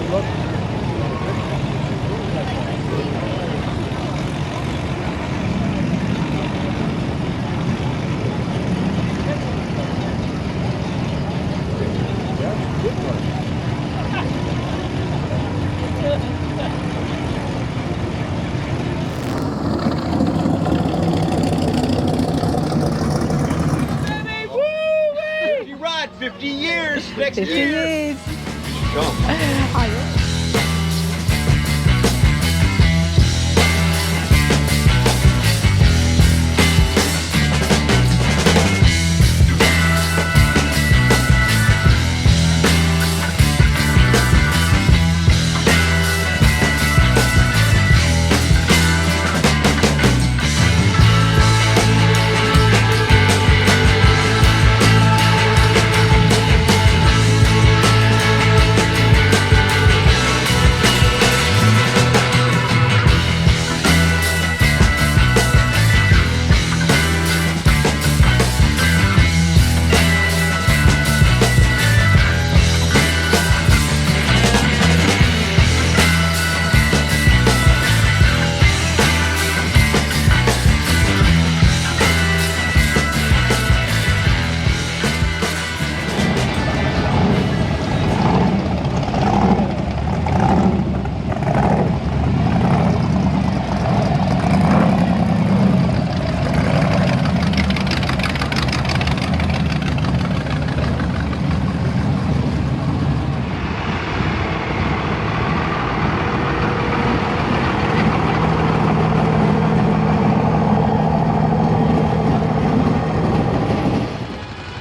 Rod, 50 years next 50 year. years. Go.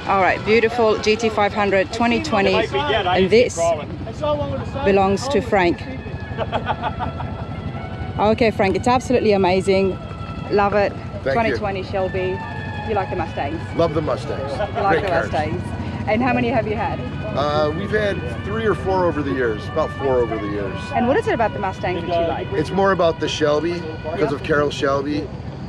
All right, beautiful GT500 2020, and this belongs to Frank. Okay, Frank, it's absolutely amazing. Love it. Thank 2020 Shelby. You like the Mustangs? Love the Mustangs. You like the Mustangs. And how many have you had? We've had 3 or 4 over the years, about 4 over the years. And what is it about the Mustangs that you like? It's more about the Shelby, because of Carol Shelby.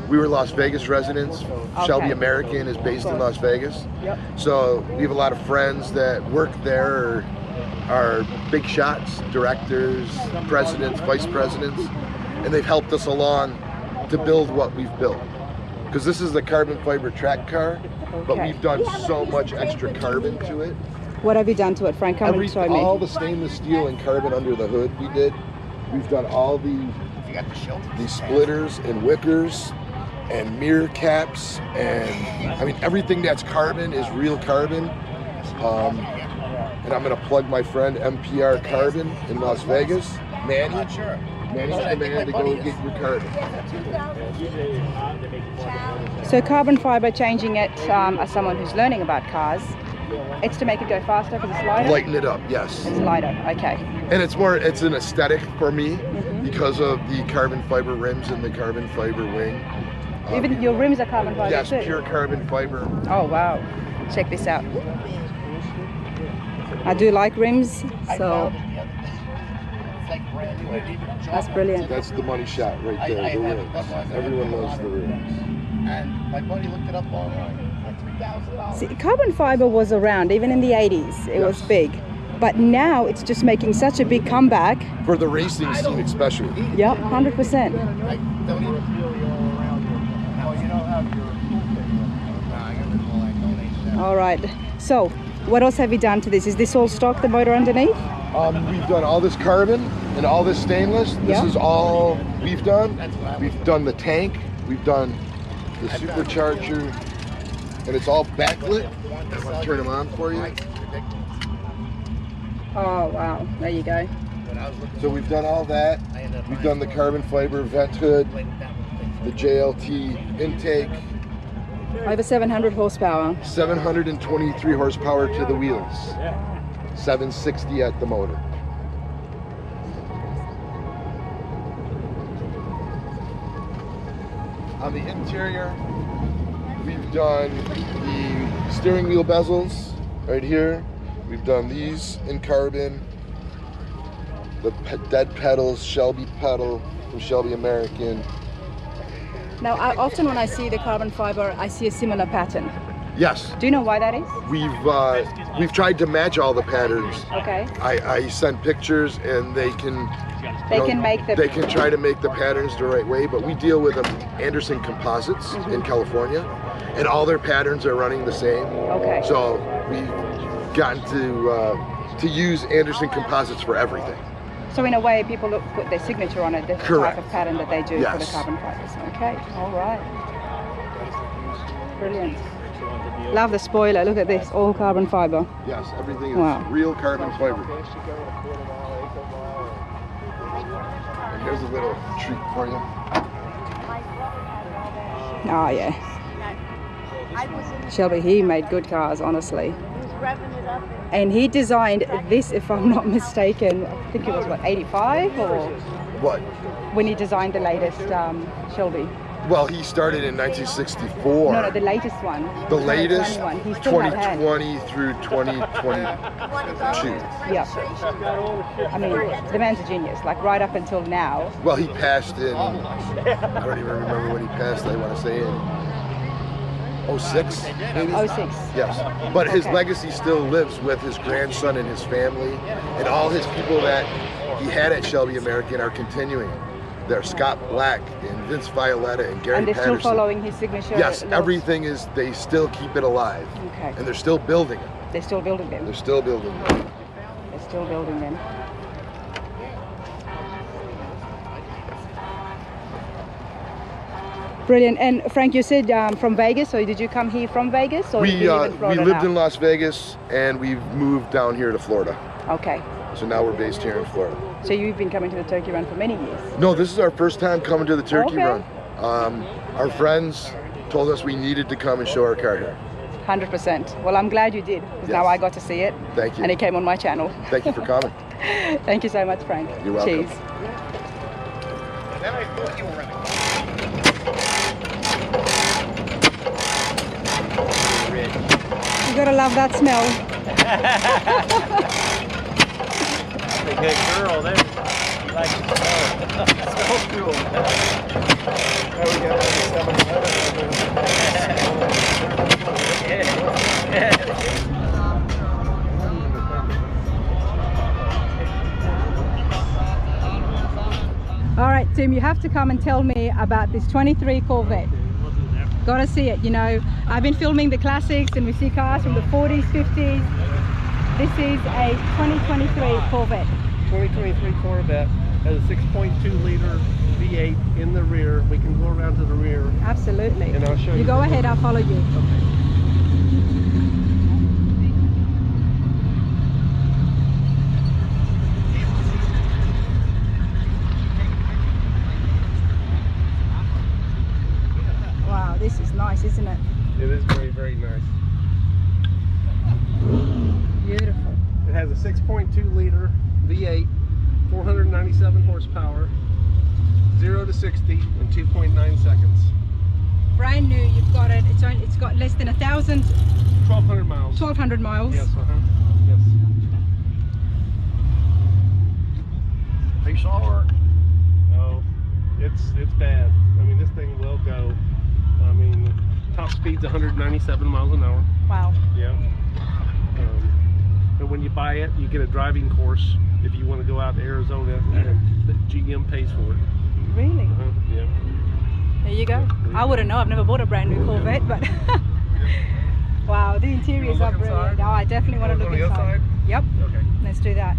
We were Las Vegas residents. Okay. Shelby American is based in Las Vegas. Yep. So we have a lot of friends that work there, or are big shots, directors, presidents, vice presidents, and they've helped us along to build what we've built. Because this is the carbon fiber track car, but Okay. we've done so much extra carbon to it. What have you done to it, Frank? Come and show me. All the stainless steel and carbon under the hood we did. We've done all the splitters and wickers and mirror caps, and I mean everything that's carbon is real carbon. And I'm gonna plug my friend MPR Carbon in Las Vegas. Manny. Manny's the man to go get your carbon. So carbon fiber, changing it as someone who's learning about cars, it's to make it go faster because it's lighter? Lighten it up, yes. It's lighter, okay. And it's an aesthetic for me because of the carbon fiber rims and the carbon fiber wing. Even your rims are carbon fiber Yes, too? pure carbon fiber. Oh wow, check this out. I do like rims, so that's brilliant. That's the money shot right there, the rims. Everyone loves the rims. And my buddy looked it up online. Like $3,000. See, carbon fiber was around even in the 80s. It was big, but now it's just making such a big comeback. For the racing scene especially. Yep, 100%. All right, so what else have you done to this? Is this all stock, the motor underneath? We've done all this carbon and all this stainless. This is all we've done. We've done the tank, we've done the supercharger, and it's all backlit. I'm gonna turn them on for you. Oh wow, there you go. So we've done all that. We've done the carbon fiber vent hood, the JLT intake. Over 700 horsepower. 723 horsepower to the wheels. 760 at the motor. On the interior, we've done the steering wheel bezels right here. We've done these in carbon. The dead pedals, Shelby pedal from Shelby American. Now, often when I see the carbon fiber, I see a similar pattern. Yes. Do you know why that is? We've tried to match all the patterns. Okay. I send pictures, and they can They can try to make the patterns the right way, but we deal with Anderson Composites in California, and all their patterns are running the same. Okay. So we've gotten to use Anderson Composites for everything. So in a way, people put their signature on it, the Correct. type of pattern that they do for the Yes. carbon fibers. Okay, all right. Brilliant. Love the spoiler. Look at this, all carbon fiber. Yes, everything is Wow. real carbon fiber. And here's a little treat for you. Oh yeah. Shelby, he made good cars, honestly. And he designed this, if I'm not mistaken, I think it was what, 85 or? What? When he designed the latest Shelby. Well, he started in 1964. No, the latest one. The latest, 2021. He still had hand. 2020 through 2022. Yeah. I mean, the man's a genius, like right up until now. Well, he passed in, I don't even remember when he passed, I want to say in 06, maybe? 06. Yes, but his Okay. legacy still lives with his grandson and his family, and all his people that he had at Shelby American are continuing. They're Scott Black and Vince Violetta and Gary And they're Patterson. still following his signature. Yes, laws. everything is, they still keep it alive. Okay. And they're still building it. They're still building them. They're still building it. They're still building them. Brilliant. And Frank, you said from Vegas, or did you come here from Vegas? Or We you live in Florida lived now? in Las Vegas, and we've moved down here to Florida. Okay. So now we're based here in Florida. So you've been coming to the Turkey Run for many years? No, this is our first time coming to the Turkey Okay. Run. Our friends told us we needed to come and show our car here. 100%. Well, I'm glad you did, because Yes. now I got to see it. Thank you. And it came on my channel. Thank you for coming. Thank you so much, Frank. You're welcome. Cheers. And then I thought you were running. You gotta love that smell. A good girl there. You like to smell it. Smells cool. Now we got 700. All right, Tim, you have to come and tell me about this 23 Corvette. Gotta see it. You know, I've been filming the classics and we see cars from the 40s, 50s. This is a 2023 Corvette. 2023 Corvette has a 6.2 liter V8 in the rear. We can go around to the rear. Absolutely. And I'll show you. You go ahead, I'll follow you. Wow, this is nice, isn't it? It is very, very nice. Beautiful. It has a 6.2 liter V8, 497 horsepower, 0 to 60 in 2.9 seconds. Brand new, you've got it. It's got less than 1,000, 1,200 miles. 1,200 miles. Yes, yes. Are you saw her? Oh, it's bad. I mean, this thing will go. I mean, top speed's 197 miles an hour. Wow. Yeah. And when you buy it, you get a driving course if you want to go out to Arizona, and the GM pays for it. Really? Yeah. There you go. I wouldn't know. I've never bought a brand new Corvette, but wow, the interiors You are wanna look brilliant. inside? Oh, I definitely want to Wanna look go to the inside. outside? Yep. Okay. Let's do that.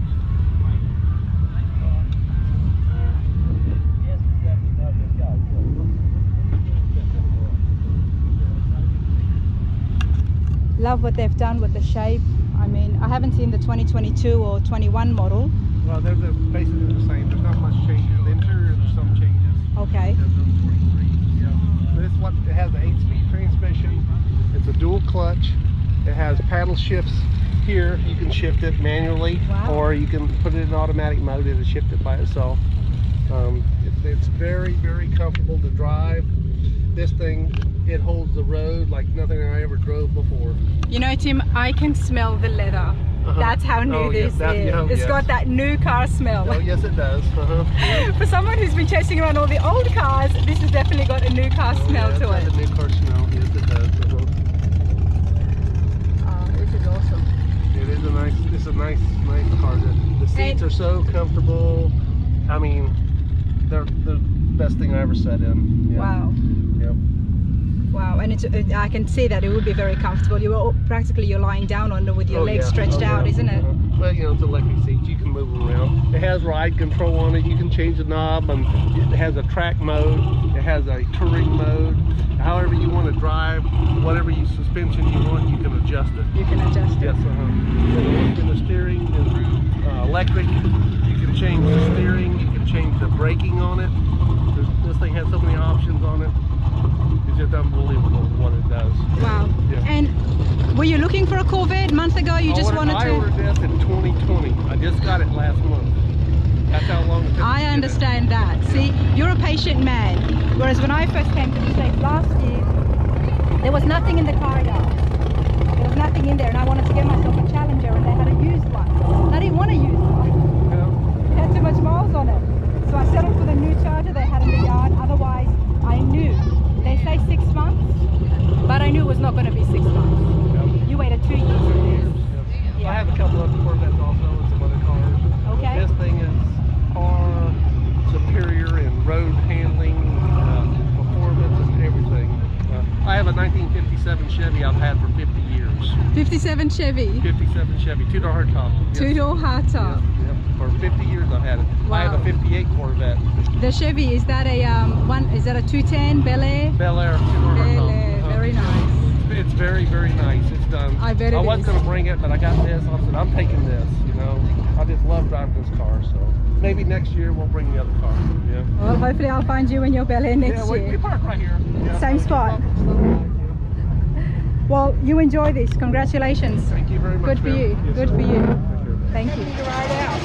Love what they've done with the shape. I mean, I haven't seen the 2022 or 21 model. Well, they're basically the same. There's not much changes. The interior, there's some changes. Okay. This one, it has an 8-speed transmission. It's a dual clutch. It has paddle shifts here. You can shift it manually, Wow. or you can put it in automatic mode and shift it by itself. It's very, very comfortable to drive. This thing, it holds the road like nothing I ever drove before. You know, Tim, I can smell the leather. That's how new Oh, yeah, this that- is. yeah, It's yes. got that new car smell. Oh, yes, it does. For someone who's been chasing around all the old cars, this has definitely got a new car smell Oh, yeah, to it's it. got a new car smell. Yes, it does. is a nice. It's a nice car. The seats are so comfortable. I mean, they're the best thing I ever sat in. Yeah. Wow. Yep. Wow, and it's, I can see that it would be very comfortable. You're lying down on it with your legs stretched out, isn't it? Well, you know, it's electric seats. You can move them around. It has ride control on it. You can change the knob, and it has a track mode. It has a touring mode. However you want to drive, whatever suspension you want, you can adjust it. You can adjust it. Yes, And the steering is electric. You can change the steering. You can change the braking on it. This thing has so many options on it. It's just unbelievable what it does. Wow. Yeah. And were you looking for a Corvette months ago? You just wanted to... I ordered this in 2020. I just got it last month. That's how long it took. I understand that. See, you're a patient man. Whereas when I first came to the States last year, there was nothing in the car yard. There was nothing in there, and I wanted to get myself a Challenger, and they had a used one. And I didn't want a used one. Yeah. It had too much miles on it. So I settled for the new Charger they had in the yard. Otherwise, I knew. They say 6 months, but I knew it was not going to be 6 months. Yep. You waited 2 years for this. Yeah. I have a couple of Corvettes also and some other cars. Okay. This thing is far superior in road handling, performance, and everything. I have a 1957 Chevy I've had for 50 years. 57 Chevy. 57 Chevy, two-door hardtop. Yes. Two-door hardtop. Yes, yep. For 50 years I've had it. Wow. I have a 58 Corvette. The Chevy, is that a is that a 210 Bel Air? Bel Air, two-door Bel hardtop. Air, very nice. It's very, very nice. It's done. I bet it I wasn't is. going to bring it, but I got this. I said, I'm taking this, you know. I just love driving this car, so maybe next year we'll bring the other car. Yeah. Well, hopefully I'll find you in your Bel Air next Yeah, we year. park right here. Yeah, Same spot. Well, you enjoy this. Congratulations. Thank you very much. Good for ma'am. you. Yes, Good sir. for you. Thank you. Thank you. To ride out.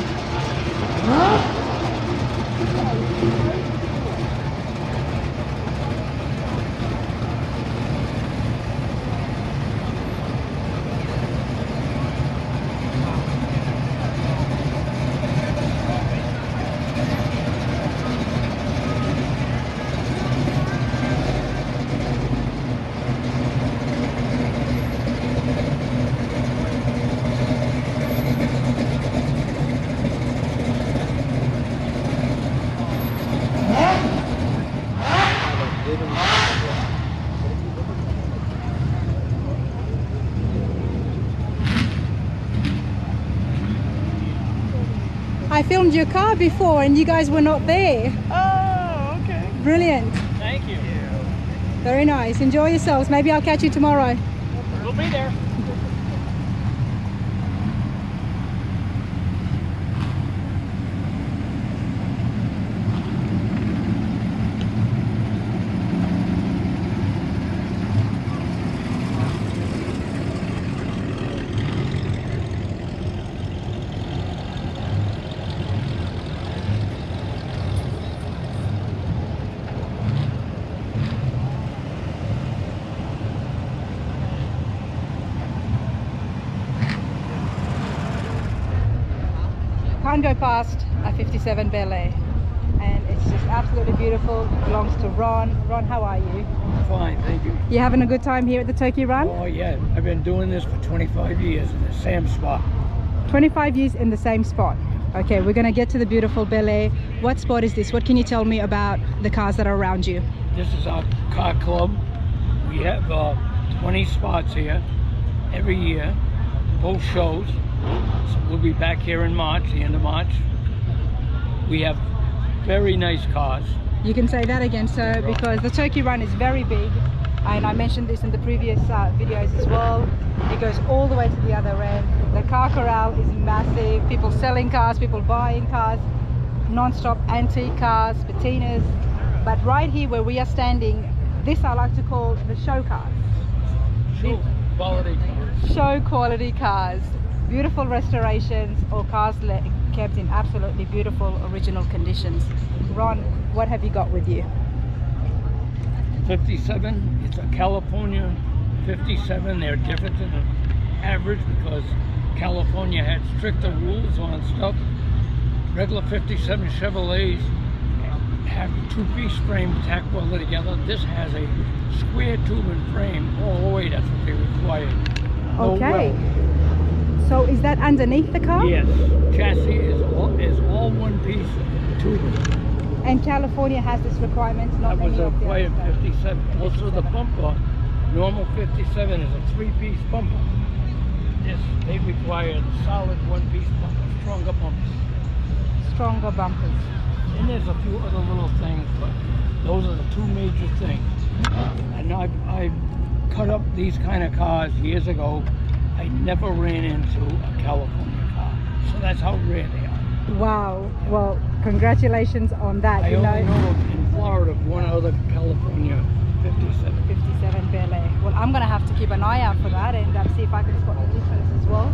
I filmed your car before and you guys were not there. Oh, okay. Brilliant. Thank you. Very nice. Enjoy yourselves. Maybe I'll catch you tomorrow. We'll be there. Can't go past a 57 Bel Air, and it's just absolutely beautiful. It belongs to Ron. Ron, how are you? Fine, thank you. You having a good time here at the Turkey Run? Oh yeah, I've been doing this for 25 years in the same spot. 25 years in the same spot. Okay, we're gonna get to the beautiful Bel Air. What spot is this? What can you tell me about the cars that are around you? This is our car club. We have 20 spots here every year, both shows. So we'll be back here in March, the end of March. We have very nice cars. You can say that again, sir, because the Turkey Run is very big, and I mentioned this in the previous videos as well. It goes all the way to the other end. The car corral is massive. People selling cars, people buying cars, non-stop antique cars, patinas. But right here where we are standing, this I like to call the show cars. Show quality cars. Show quality cars. Beautiful restorations or cars kept in absolutely beautiful original conditions. Ron, what have you got with you? 57, it's a California 57. They're different than an average because California had stricter rules on stuff. Regular 57 Chevrolets have two-piece frame tack welded together. This has a square tube and frame all the way. That's what they required. No Okay. weld. So is that underneath the car? Yes, chassis is all one piece tubing. And California has this requirement, not That was many a of the quiet others. 57. Also the bumper, normal 57 is a 3-piece bumper. This, they require a solid 1-piece bumper, stronger bumpers. Stronger bumpers. And there's a few other little things, but those are the two major things. And I cut up these kind of cars years ago. I never ran into a California car. So that's how rare they are. Wow. Well, congratulations on that. I you only know, know in Florida of one other California 57. 57 Bel Air. Well, I'm going to have to keep an eye out for that and see if I can spot the difference as well.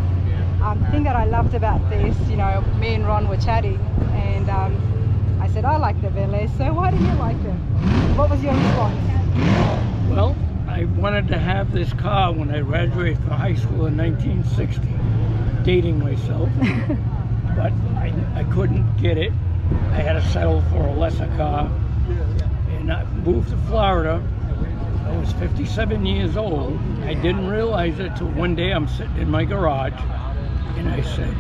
The thing that I loved about this, you know, me and Ron were chatting, and I said, I like the Bel Air, so why do you like them? What was your response? Well, I wanted to have this car when I graduated from high school in 1960, dating myself, but I couldn't get it. I had to settle for a lesser car, and I moved to Florida. I was 57 years old. I didn't realize it till one day I'm sitting in my garage, and I said,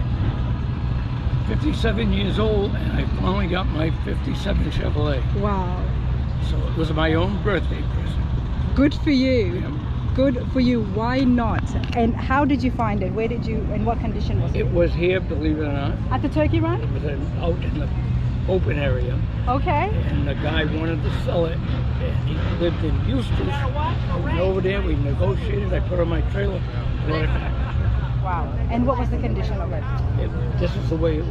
57 years old, and I finally got my 57 Chevrolet. Wow. So it was my own birthday present. Good for you. Yeah. Good for you. Why not? And how did you find it? Where did you, in what condition was it? It was here, believe it or not. At the Turkey Run? It was out in the open area, Okay. and the guy wanted to sell it, and he lived in Houston. I went over there, we negotiated, I put it on my trailer, brought it back. Wow. And what was the condition of it? This is the way it was.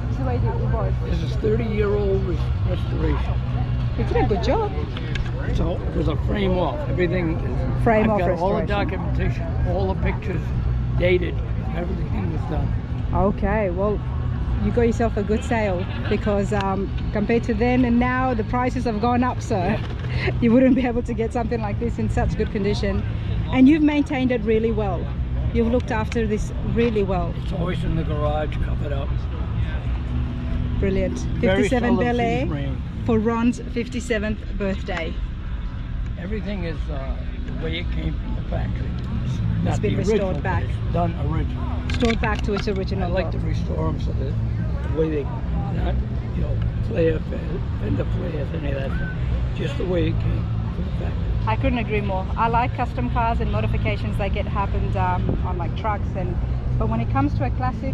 This is the way it was. This is 30-year-old restoration. You did a good job. So it was a frame off. Everything is Frame I've off got all the restoration. documentation, all the pictures dated, everything was done. Okay, well, you got yourself a good sale, because compared to then and now, the prices have gone up, so you wouldn't be able to get something like this in such good condition. And you've maintained it really well. You've looked after this really well. It's always in the garage, covered up. Brilliant. Very 57 seldom Bel Air sees rain. for Ron's 57th birthday. Everything is the way it came from the factory. Not been the restored original, but back. it's done original. Stored back to its original I like to look. restore them so that the way they, not, you know, flare, fender flares, any of that stuff. Just the way it came from the factory. I couldn't agree more. I like custom cars and modifications that get happened on like trucks, but when it comes to a classic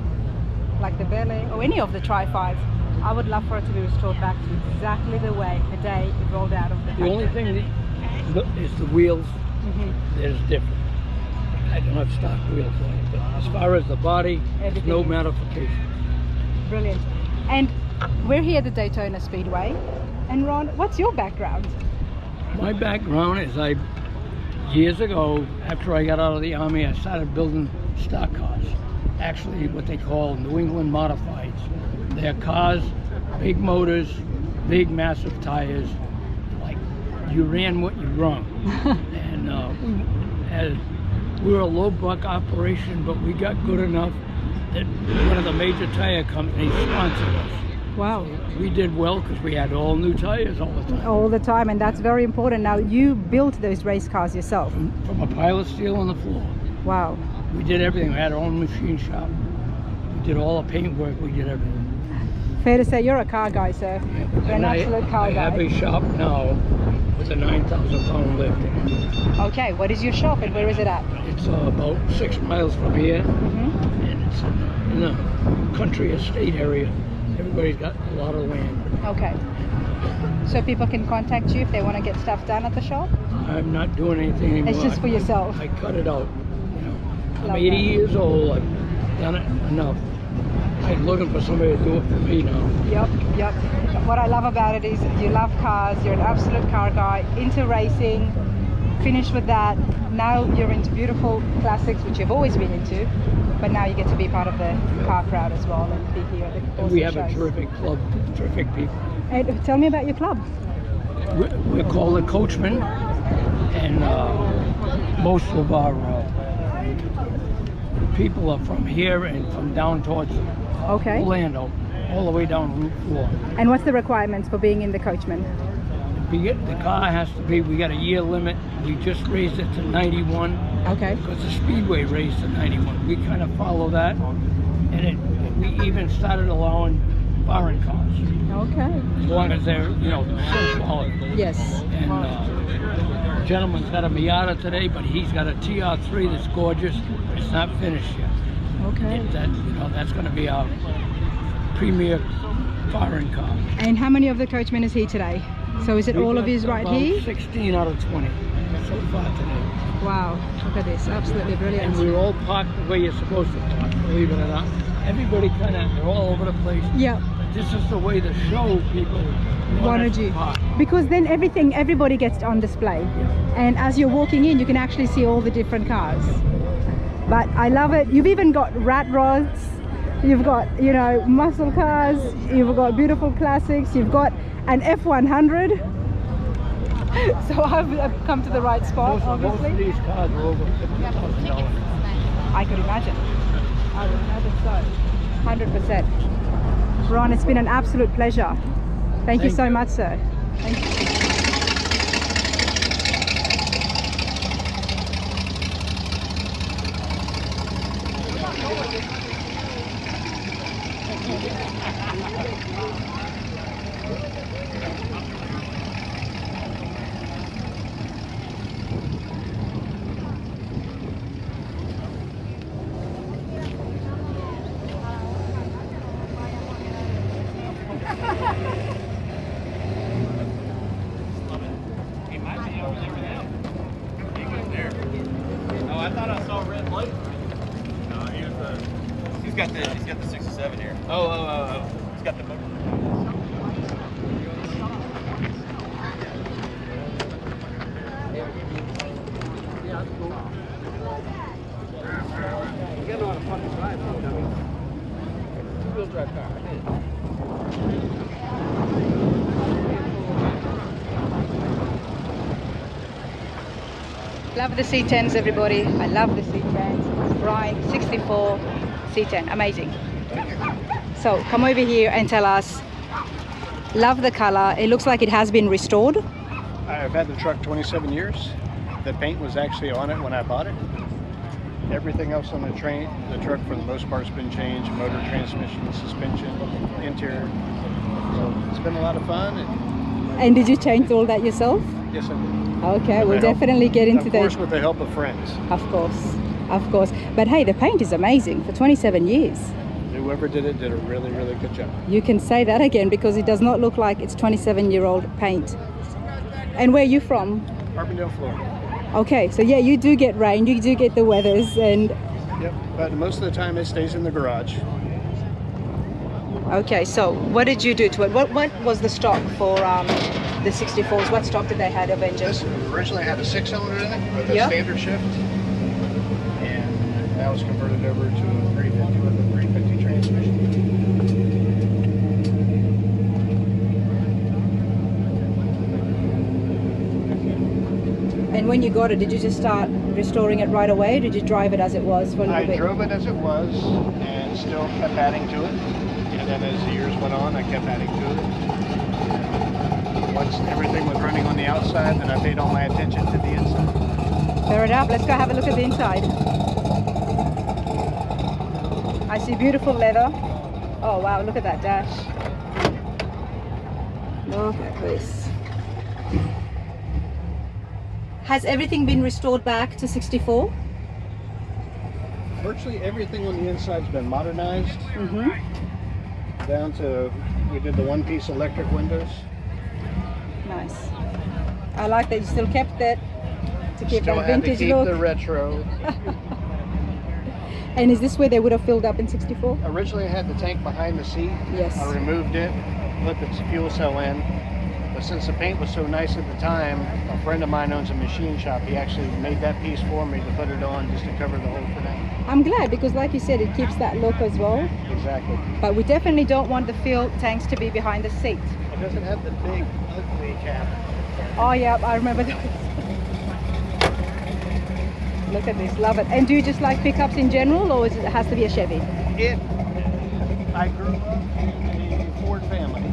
like the Bel Air or any of the Tri-5s, I would love for it to be restored back to exactly the way the day it rolled out of the factory. The only thing is the wheels. There's different. I don't have stock wheels on it, but as far as the body, there's no modification. Brilliant. And we're here at the Daytona Speedway. And Ron, what's your background? My background is years ago, after I got out of the Army, I started building stock cars. Actually, what they call New England modifieds. They're cars, big motors, big massive tires, like you ran what you run. And we were a low buck operation, but we got good enough that one of the major tire companies sponsored us. Wow. We did well because we had all new tires all the time. All the time, and that's very important. Now, you built those race cars yourself. From a pile of steel on the floor. Wow. We did everything. We had our own machine shop. We did all the paint work. We did everything. Fair to say, you're a car guy, sir. You're an absolute car I have guy. a shop now with a 9,000-pound lift in it. Okay, what is your shop and where is it at? It's about 6 miles from here, Mm-hmm. and it's in a country estate area. Everybody's got a lot of land. Okay. So people can contact you if they want to get stuff done at the shop? I'm not doing anything anymore. It's just for yourself. I cut it out. You know, I'm Love 80 that. years old. I've done it enough. I'm looking for somebody to do it for me now. Yep. What I love about it is you love cars, you're an absolute car guy, into racing, finished with that. Now you're into beautiful classics, which you've always been into, but now you get to be part of the car crowd as well and be here at the And awesome we have shows. a terrific club, terrific people. And tell me about your club. We're called the Coachman, and most of our people are from here and from down towards Okay. Orlando, all the way down Route 4. And what's the requirements for being in the Coachman? The car has to be, we got a year limit. We just raised it to 91. Okay. Because the Speedway raised to 91. We kind of follow that, and we even started allowing foreign cars. Okay. As long as they're, you know, some quality. Yes. And the gentleman's got a Miata today, but he's got a TR3 that's gorgeous. It's not finished yet. Okay. That's going to be our premier foreign car. And how many of the coachmen is here today? So is it all of his right here? 16 out of 20 so far today. Wow, look at this, absolutely brilliant. And we're all parked the way you're supposed to park, believe it or not. Everybody kind of, they're all over the place. Yeah. But this is the way to show people Wanted you. Because then everybody gets on display. And as you're walking in, you can actually see all the different cars. But I love it. You've even got rat rods. You've got, you know, muscle cars. You've got beautiful classics. You've got an F100. So I've come to the right spot, obviously. Most of these cars are over $50,000. I could imagine. I would imagine so. 100%. Ron, it's been an absolute pleasure. Thank you so much, sir. Thank you. He's got the 67 here. Oh. He's got the motor. Love the C10s, everybody. I love the C10s. Brian, 64 C10, amazing. So come over here and tell us, love the color. It looks like it has been restored. I've had the truck 27 years. The paint was actually on it when I bought it. Everything else on the truck for the most part has been changed. Motor, transmission, suspension, interior. So it's been a lot of fun. And did you change all that yourself? Yes, I did. Okay, we'll definitely get into that. Of course, with the help of friends. Of course. But hey, the paint is amazing for 27 years. Whoever did it did a really, really good job. You can say that again because it does not look like it's 27-year-old paint. And where are you from? Carbondale, Florida. Okay, so yeah, you do get rain, you do get the weathers, and... Yep, but most of the time it stays in the garage. Okay, so what did you do to it? What was the stock for the 64s? What stock did they have of engines? This originally had a 6-cylinder in it with a standard shift, and that was converted over to a 350 with a 350 transmission. And when you got it, did you just start restoring it right away? Or did you drive it as it was for a little bit? I drove it as it was and still kept adding to it. And then as the years went on, I kept adding to it. Once everything was running on the outside, then I paid all my attention to the inside. Fair enough. Let's go have a look at the inside. I see beautiful leather. Oh wow, look at that dash. Look at this. Has everything been restored back to 64? Virtually everything on the inside's been modernized. Down to, we did the one-piece electric windows. Nice. I like that you still kept that to keep Still that had vintage to keep look. the retro. And is this where they would have filled up in 64? Originally I had the tank behind the seat. Yes. I removed it, put the fuel cell in. But since the paint was so nice at the time, a friend of mine owns a machine shop. He actually made that piece for me to put it on just to cover the whole thing. I'm glad because like you said, it keeps that look as well. Exactly. But we definitely don't want the fuel tanks to be behind the seat. It doesn't have the big, ugly cap. Oh yeah, I remember that. Look at this, love it. And do you just like pickups in general, or it has to be a Chevy? I grew up in a Ford family.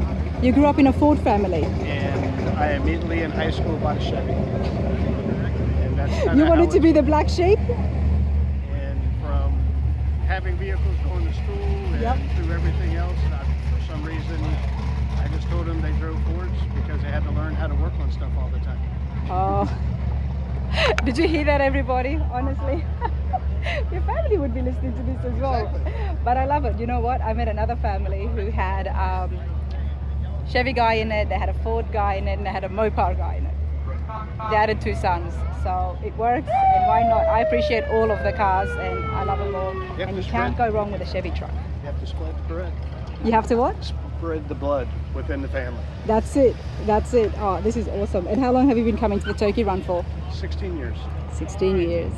You grew up in a Ford family? And I immediately in high school bought a Chevy. And That's kinda You how wanted to it- be the black sheep? And from having vehicles going to school and Yep. through everything else, for some reason, I just told them they drove Fords because they had to learn how to work on stuff all the time. Oh, did you hear that, everybody? Honestly, your family would be listening to this as well. But I love it. You know what? I met another family who had Chevy guy in it, they had a Ford guy in it, and they had a Mopar guy in it. They had 2 sons, so it works, and why not? I appreciate all of the cars, and I love them all. have And to you can't spread- go wrong with a Chevy truck. You have to spread the bread. You have to what? Spread the blood within the family. That's it. That's it. Oh, this is awesome. And how long have you been coming to the Turkey Run for? 16 years. 16 years.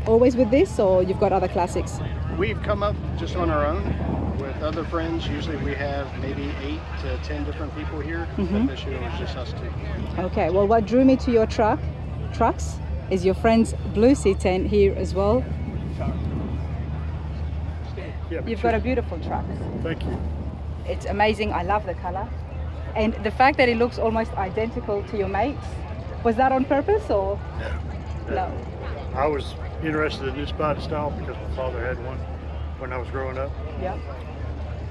Always with this, or you've got other classics? We've come up just on our own with other friends. Usually we have maybe 8 to 10 different people here, but this year it was just us 2. Okay, well, what drew me to your trucks is your friend's blue C10 here as well. Yeah, You've got a beautiful truck. Thank you. It's amazing. I love the color. And the fact that it looks almost identical to your mate's, was that on purpose or? No. I was interested in this body style because my father had one when I was growing up. Yeah.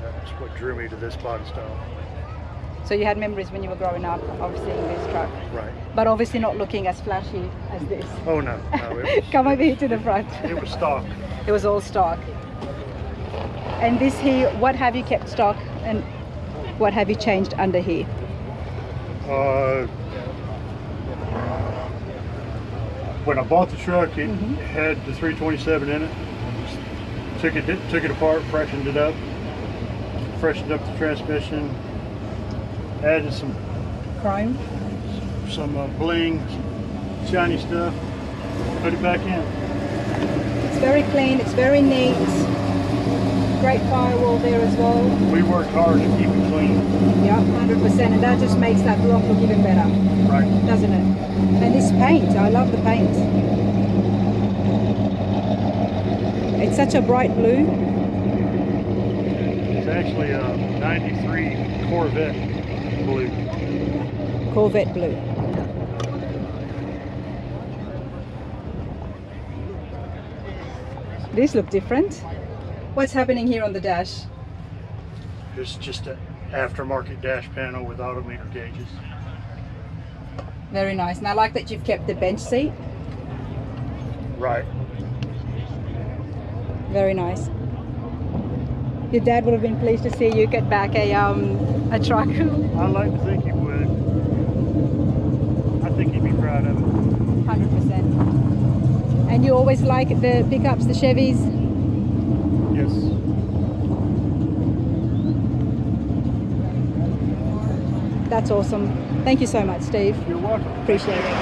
That's what drew me to this body style. So you had memories when you were growing up of seeing this truck, Right. but obviously not looking as flashy as this. Oh no, no, it was, Come over here to the front. it was stock. It was all stock. And this here, what have you kept stock and what have you changed under here? When I bought the truck, it had the 327 in it. Took it apart, freshened up the transmission, added some Chrome. bling, shiny stuff, put it back in. It's very clean, it's very neat. Great firewall there as well. We worked hard to keep it clean. Yeah, 100%, and that just makes that block look even better, Right. doesn't it? And this paint, I love the paint. It's such a bright blue. It's actually a 93 Corvette blue. Corvette blue. These look different. What's happening here on the dash? It's just an aftermarket dash panel with odometer gauges. Very nice. And I like that you've kept the bench seat. Right. Very nice. Your dad would have been pleased to see you get back a truck. I'd like to think he would. I think he'd be proud of it. 100%. And you always like the pickups, the Chevys? Yes. That's awesome. Thank you so much, Steve. You're welcome. Appreciate it.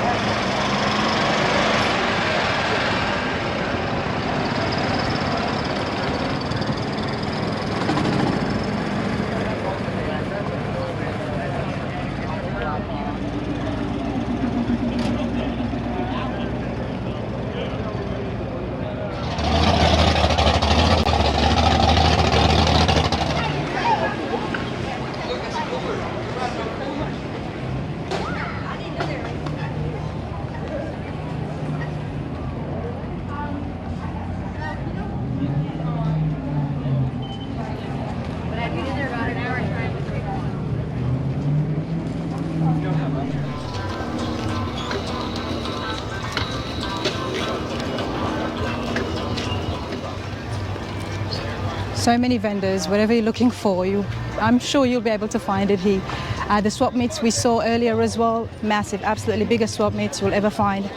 So many vendors, whatever you're looking for, I'm sure you'll be able to find it here. The swap meets we saw earlier as well, massive, absolutely biggest swap meets you'll ever find.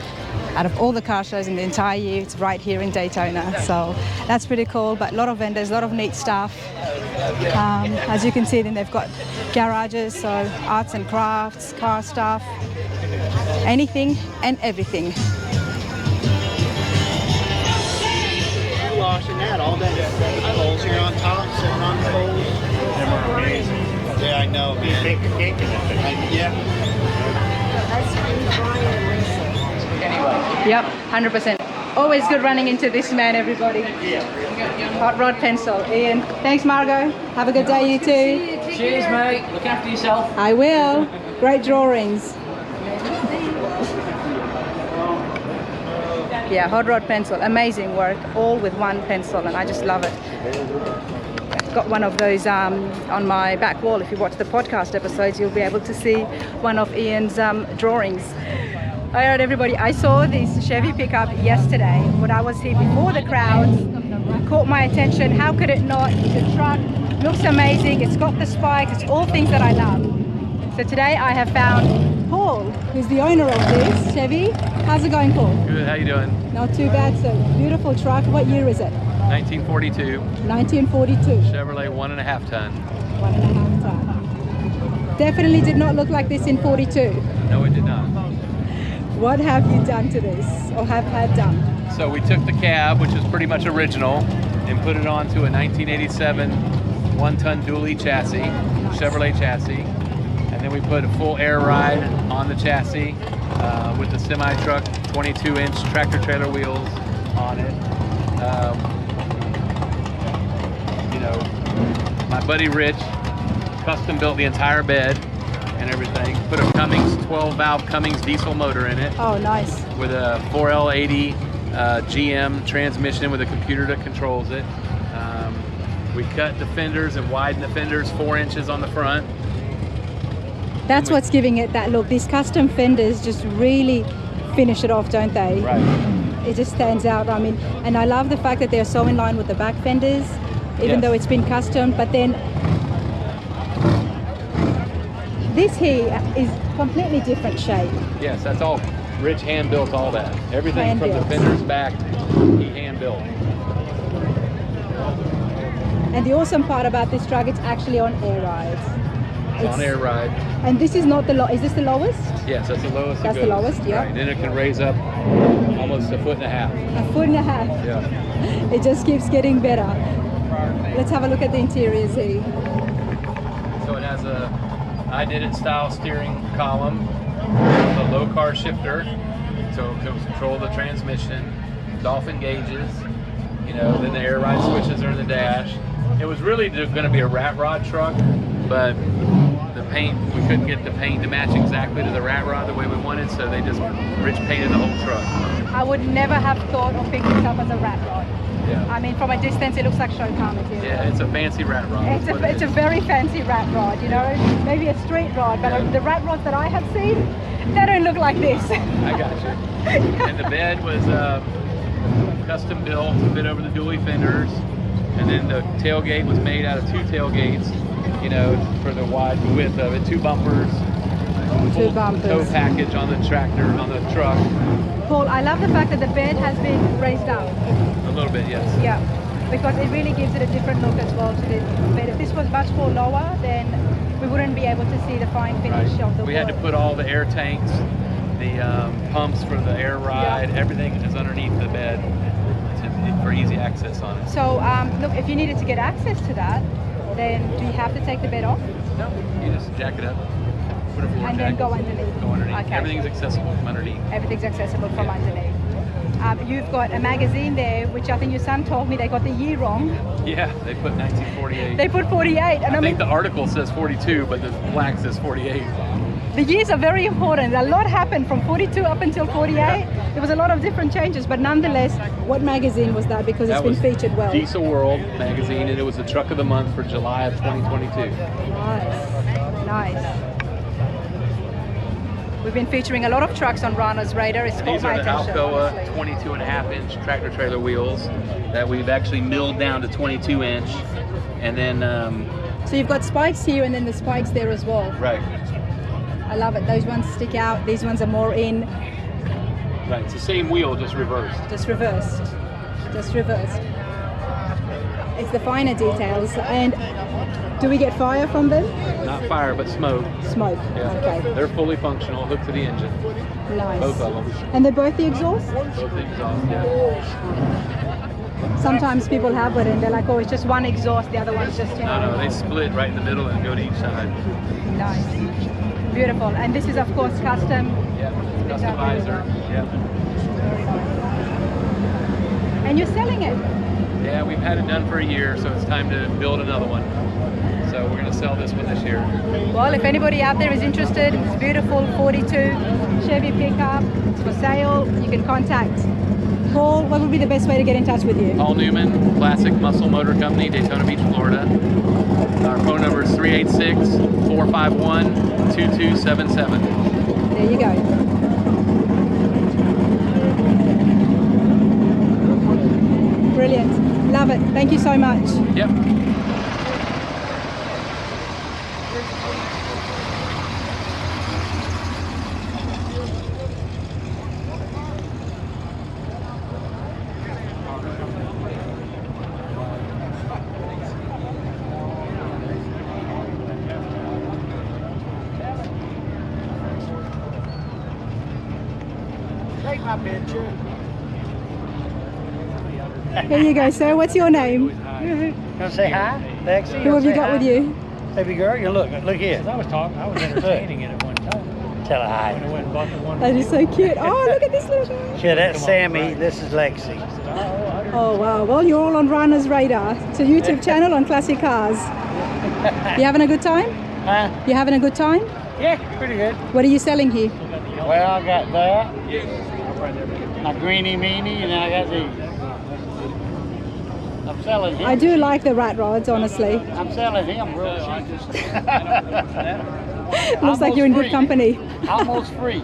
Out of all the car shows in the entire year, it's right here in Daytona. So that's pretty cool, but a lot of vendors, a lot of neat stuff. As you can see, then they've got garages, so arts and crafts, car stuff, anything and everything. Washing that all day. Poles here on top, sitting on the poles. Them are amazing. Yeah, I know, man. Take a cake in it. Yeah. Yep, 100%. Always good running into this man, everybody. Hot Rod Pencil. Ian, thanks, Margot. Have a good day, you too. Cheers, mate. Look after yourself. I will. Great drawings. Yeah, hot rod pencil, amazing work, all with one pencil, and I just love it. Got one of those on my back wall. If you watch the podcast episodes, you'll be able to see one of Ian's drawings. All right, everybody, I saw this Chevy pickup yesterday when I was here before the crowds. Caught my attention. How could it not? The truck looks amazing. It's got the spikes. It's all things that I love. So today I have found Paul, who's the owner of this Chevy. How's it going, Paul? Good, how you doing? Not too bad, sir. Beautiful truck. What year is it? 1942. 1942. Chevrolet 1.5 ton. 1.5 ton. Definitely did not look like this in 42. No, it did not. What have you done to this, or have had done? So we took the cab, which is pretty much original, and put it onto a 1987 1-ton dually chassis, Chevrolet chassis. And then we put a full air ride on the chassis with the semi-truck 22-inch tractor trailer wheels on it. You know, my buddy Rich custom built the entire bed and everything. Put a Cummins 12-valve Cummins diesel motor in it. Oh, nice. With a 4L80 GM transmission with a computer that controls it. We cut the fenders and widened the fenders 4 inches on the front. That's what's giving it that look. These custom fenders just really finish it off, don't they? Right. It just stands out. I mean, and I love the fact that they're so in line with the back fenders, even though it's been custom. But then this here is completely different shape. Yes, that's all. Rich hand built all that. Everything from the fenders back, he hand built. And the awesome part about this truck, it's actually on air rides. It's on air ride. And this is not the is this the lowest? Yes, that's the lowest. That's the lowest, yeah. Right. Then it can raise up almost 1.5 feet. 1.5 feet. Yeah. It just keeps getting better. Let's have a look at the interiors here. So it has a I did it style steering column, a low car shifter, so it can control the transmission, dolphin gauges, you know, then the air ride switches are in the dash. It was really going to be a rat rod truck, but the paint, we couldn't get the paint to match exactly to the rat rod the way we wanted, so they just Rich painted the whole truck. I would never have thought of picking this up as a rat rod. Yeah. I mean, from a distance, it looks like show car material. Yeah, it's a fancy rat rod. It's a very fancy rat rod, you know, maybe a street rod, but the rat rods that I have seen, they don't look like this. I got you. And the bed was custom built to fit over the dually fenders, and then the tailgate was made out of 2 tailgates, you know, for the wide width of it, 2 bumpers, Two bumpers. tow package on the tractor, on the truck. Paul, I love the fact that the bed has been raised up. A little bit, yes. Yeah, because it really gives it a different look as well to the bed. If this was much more lower, then we wouldn't be able to see the fine finish of the We had to put all the air tanks, the pumps for the air ride, everything is underneath the bed for easy access on it. So, look, if you needed to get access to that, then do you have to take the bed off? No, you just jack it up, put a floor And jack, then go underneath? Go underneath. Okay. Everything's accessible from underneath. Everything's accessible from underneath. You've got a magazine there, which I think your son told me they got the year wrong. Yeah, they put 1948. They put 48. And I think the article says 42, but the plaque says 48. The years are very important. A lot happened from 42 up until 48. There was a lot of different changes, but nonetheless, what magazine was that? Because it's been featured well. Diesel World magazine, and it was the truck of the month for July of 2022. Nice, nice. We've been featuring a lot of trucks on Rana's radar. It's caught These my are the attention. Alcoa 22.5-inch tractor trailer wheels that we've actually milled down to 22-inch, and then. So you've got spikes here, and then the spikes there as well. Right. I love it. Those ones stick out. These ones are more in. Right. It's the same wheel, just reversed. Just reversed. Just reversed. It's the finer details. And do we get fire from them? Not fire, but smoke. Smoke. Yeah. Okay. They're fully functional, hooked to the engine. Nice. Both of them. And they're both the exhaust? Both the exhaust, yeah. Sometimes people have it and they're like, oh, it's just one exhaust, the other one's just, you know. No, they split right in the middle and go to each side. Nice. Beautiful. And this is, of course, custom. Yeah, customizer. Yeah. And you're selling it? Yeah, we've had it done for a year, so it's time to build another one. So we're going to sell this one this year. Well, if anybody out there is interested, it's beautiful 42 Chevy pickup. It's for sale. You can contact Paul, what would be the best way to get in touch with you? Paul Newman, Classic Muscle Motor Company, Daytona Beach, Florida. Our phone number is 386-451-2277. There you go. Brilliant. Love it. Thank you so much. Yep. Take my picture. Here you go, sir. What's your name? Gonna say hi, Lexi? Who have you got with you? Baby girl, you look here. I was entertaining it at one time. Tell her hi. I went and bought the one. That is so cute. Oh, look at this little guy. Yeah, that's Sammy. This is Lexi. Oh, wow. Well, you're all on Runner's Radar. It's a YouTube channel on classic cars. You having a good time? Huh? You having a good time? Yeah, pretty good. What are you selling here? Well, I got that. My greenie meanie, and I got these. I'm selling him. I do like the rat rods, honestly. I'm selling him real cheap. Looks like you're in good company. Almost free.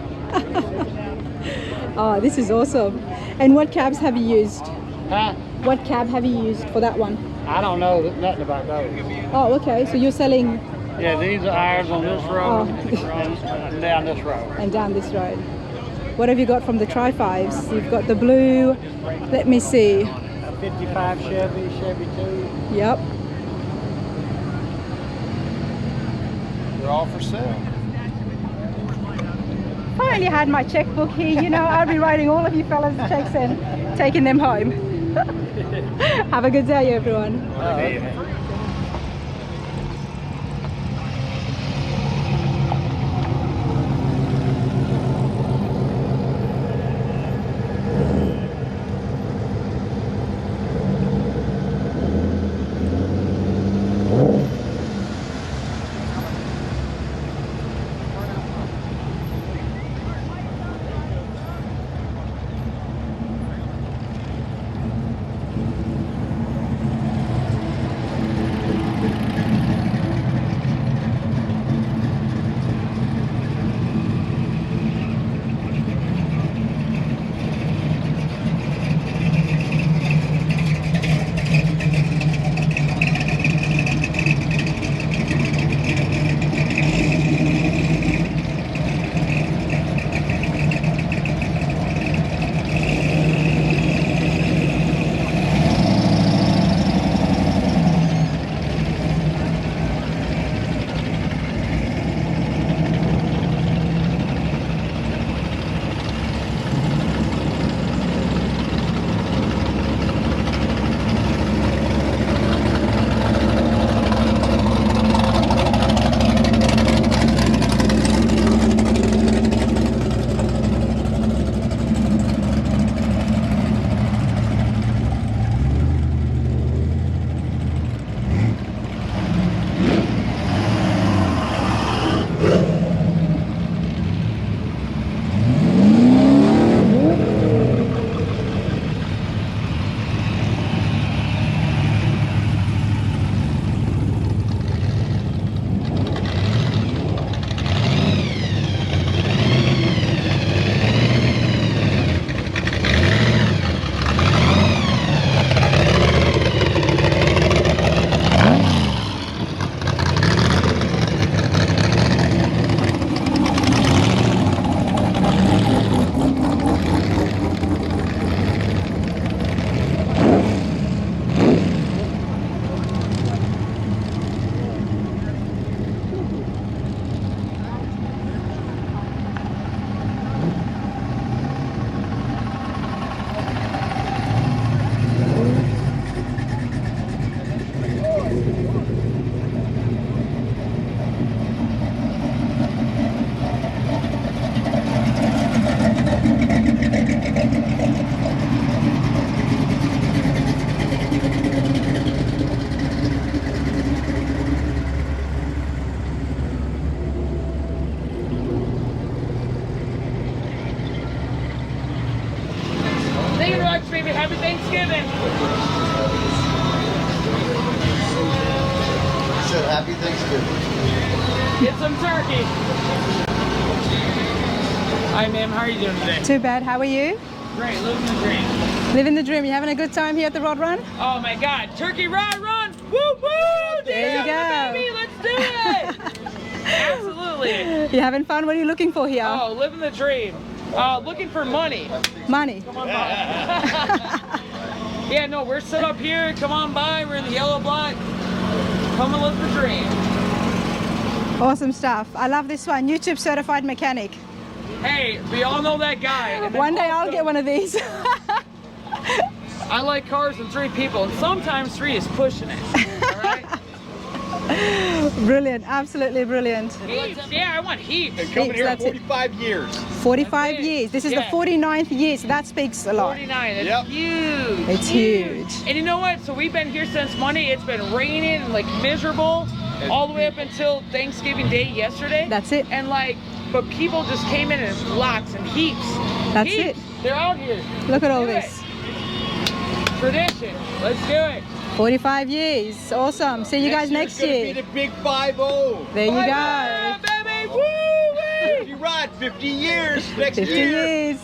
Oh, this is awesome. And what cabs have you used? Huh? What cab have you used for that one? I don't know nothing about those. Oh, okay. So you're selling Yeah, these are ours on this road and down this road. and down this road. What have you got from the Tri-5s? You've got the blue. Let me see. A 55 Chevy, Chevy 2. Yep. They're all for sale. If I only had my checkbook here, you know, I'd be writing all of you fellas checks and taking them home. Have a good day, everyone. One turkey. Hi, ma'am. How are you doing today? Too bad. How are you? Great. Living the dream. Living the dream. You having a good time here at the Rod Run? Oh my God. Turkey Rod Run. Woo woo. There you go. Baby. Let's do it. Absolutely. You having fun? What are you looking for here? Oh, living the dream. Looking for money. Money. Come on by. Yeah, no, we're set up here. Come on by. We're in the yellow block. Come and live the dream. Awesome stuff. I love this one. YouTube certified mechanic. Hey, we all know that guy. And One day also, I'll get one of these. I like cars and 3 people, and sometimes 3 is pushing it. All right? Brilliant. Absolutely brilliant. Heaps. Yeah, I want heaps. Been coming here That's it. 45 years. 45 That's it. years. This is Yeah. the 49th year, so that speaks a lot. 49. It's Yep. huge. It's huge. And you know what? So we've been here since Monday. It's been raining and like miserable all the way up until Thanksgiving Day yesterday. That's it. And like, but people just came in lots and heaps. That's Heaps. it. They're out here. Look at all Do this. it. Tradition. Let's do it. 45 years. Awesome. See you guys next year. Be the big 5-0. There you Bye-bye, go. baby. Woo-wee. Turkey Rod, 50 years next 50 year. years.